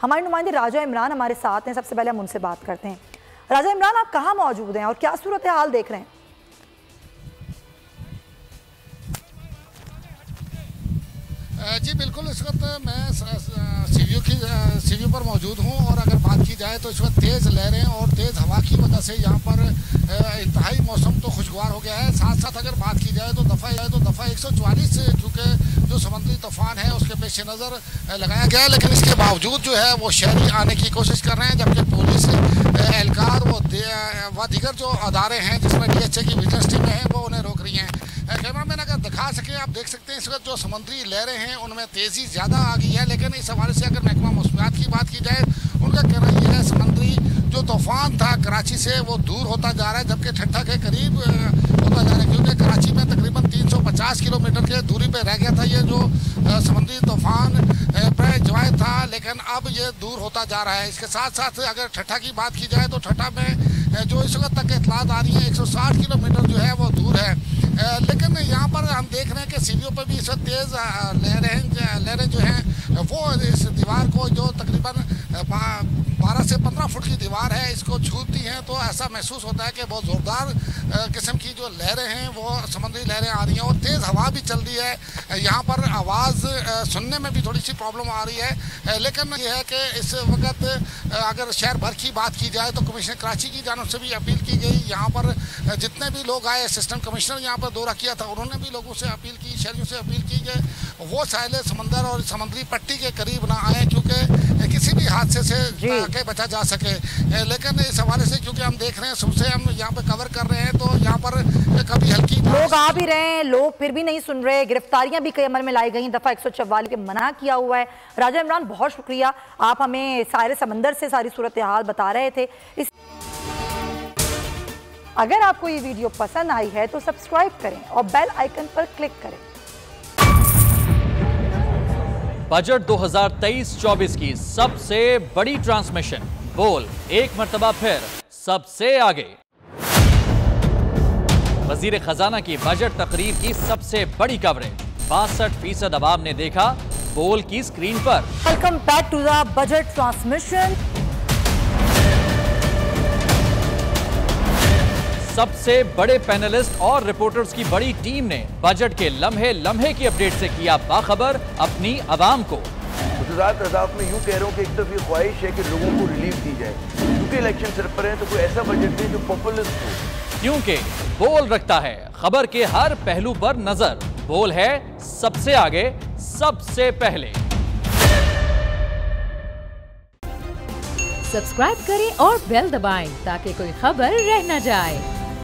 हमारे नुमाइंदे राजा इमरान हमारे साथ हैं। सबसे पहले हम उनसे बात करते हैं। राजा इमरान, आप कहाँ मौजूद हैं और क्या सूरत हाल देख रहे हैं? जी बिल्कुल, इस वक्त मैं सीवीओ पर मौजूद हूँ और अगर बात की जाए तो इस वक्त तेज़ लहरें और तेज़ हवा की वजह से यहाँ पर इंतहाई मौसम तो खुशगवार हो गया है। साथ साथ अगर बात की जाए तो दफ़ा 144 क्योंकि जो समुद्री तूफान है उसके पेश नज़र लगाया गया है, लेकिन इसके बावजूद जो है वो शहरी आने की कोशिश कर रहे हैं, जबकि पुलिस एहलकार व दीगर जो अदारे हैं जिसमें DHA की विजिलेंस टीमें हैं वो उन्हें रोक रही हैं। कैमरा मैन अगर दिखा सके, आप देख सकते हैं इस वक्त जो समुद्री लहरें हैं उनमें तेज़ी ज़्यादा आ गई है, लेकिन इस हवाले से अगर महकमा मौसमियात की बात की जाए उनका कहना यह है समुद्री जो तूफान था कराची से वो दूर होता जा रहा है, जबकि ठट्ठा के करीब होता जा रहा है, क्योंकि कराची में तकरीबन 350 किलोमीटर के दूरी पर रह गया था ये जो समुद्री तूफान जवायद था, लेकिन अब ये दूर होता जा रहा है। इसके साथ साथ अगर ठट्ठा की बात की जाए तो ठट्ठा में जो इस वक्त तक इतलात आ रही है 160 किलोमीटर जो है वो दूर है, लेकिन यहाँ पर हम देख रहे हैं कि सीढ़ियों पर भी इस वक्त तेज़ लहरें जो हैं वो इस दीवार को जो तकरीबन 12 से 15 फुट की दीवार है इसको छूती हैं, तो ऐसा महसूस होता है कि बहुत ज़ोरदार किस्म की जो लहरें हैं वो समुद्री लहरें आ रही हैं और तेज़ हवा भी चल रही है। यहाँ पर आवाज़ सुनने में भी थोड़ी सी प्रॉब्लम आ रही है, लेकिन यह है कि इस वक्त अगर शहर भर की बात की जाए तो कमिश्नर कराची की जानब से भी अपील की गई। यहाँ पर जितने भी लोग आए, असिस्टेंट कमिश्नर यहाँ पर दौरा किया था, उन्होंने भी लोगों से अपील की, शहरियों से अपील की कि वो साहिल समंदर और समुद्री पट्टी के करीब ना आए, क्योंकि किसी भी हादसे से के बचा जा सके। लेकिन इस हवाले से क्योंकि हम देख रहे हैं, सुबह से हम यहाँ पे कवर कर रहे हैं, तो यहाँ पर कभी हल्की लोग आ भी रहे हैं, लोग फिर भी नहीं सुन रहे। गिरफ्तारियां भी कई अमल में लाई गई, दफ़ा 144 के मना किया हुआ है। राजा इमरान, बहुत शुक्रिया, आप हमें साहिल समंदर से सारी सूरत हाल बता रहे थे। अगर आपको ये वीडियो पसंद आई है तो सब्सक्राइब करें और बेल आइकन पर क्लिक करें। बजट 2023-24 की सबसे बड़ी ट्रांसमिशन बोल एक मर्तबा फिर सबसे आगे। वजीर खजाना की बजट तकरीर की सबसे बड़ी कवरेज 62% अवाम ने देखा बोल की स्क्रीन पर। Welcome back to the budget transmission. सबसे बड़े पैनलिस्ट और रिपोर्टर्स की बड़ी टीम ने बजट के लम्हे लम्हे की अपडेट से किया बाखबर अपनी आवाम को। गुजरात अदाफ में यूं कह रहा हूं कि एक तरफ ये ख्वाहिश है कि लोगों को रिलीफ दी जाए, क्योंकि इलेक्शन सर पर है, तो कोई ऐसा बजट दे जो पॉपुलिस्ट हो, क्योंकि बोल रखता है खबर के हर पहलू पर नजर। बोल है सबसे आगे, सबसे पहले। सब्सक्राइब करें और बेल दबाएं ताकि कोई खबर रह न जाए।